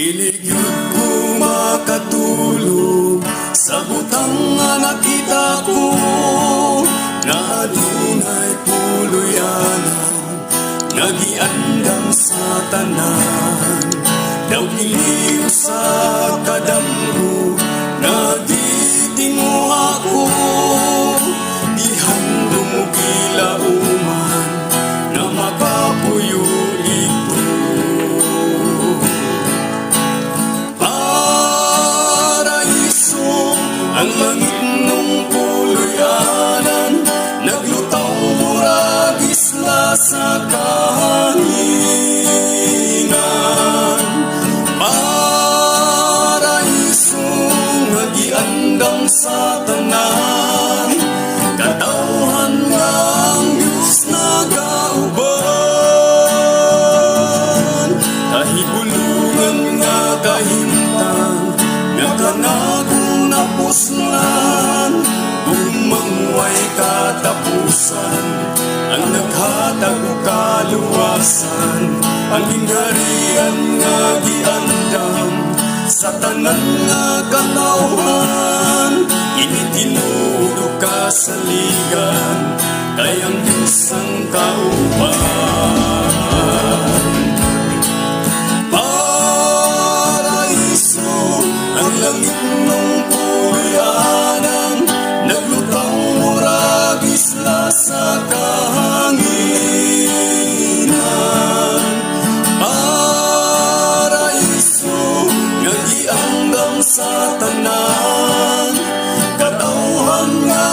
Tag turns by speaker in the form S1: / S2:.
S1: Dili gyud ko makatulog sa butang nga nakita ko, na adunay puluyanan nagiandam sa tanan. Daw giliw sa kadamgo nagditingo ako, dihan dumugilauman na makapuyo ito. Paraiso ang langit nung puluyanan, naglutaw murag isla sa kahanginan. Paraiso nga giandam sa tanan, katawhan nga ang Diyos nagauban. Kahibulungan nga kahimtang nga kanagong napuslan, bumangway katapusan ang naghatag o kaluwasan. Ang hinggarian nga giandam sa tanan nga katawhan, initinudo ka sa ligan kay ang Diyos ang kauban. Paraiso ang langit nung puluyanan, naglutaw murag isla sa kahanginan. Paraiso nga giandam sa tanan, katawhan nga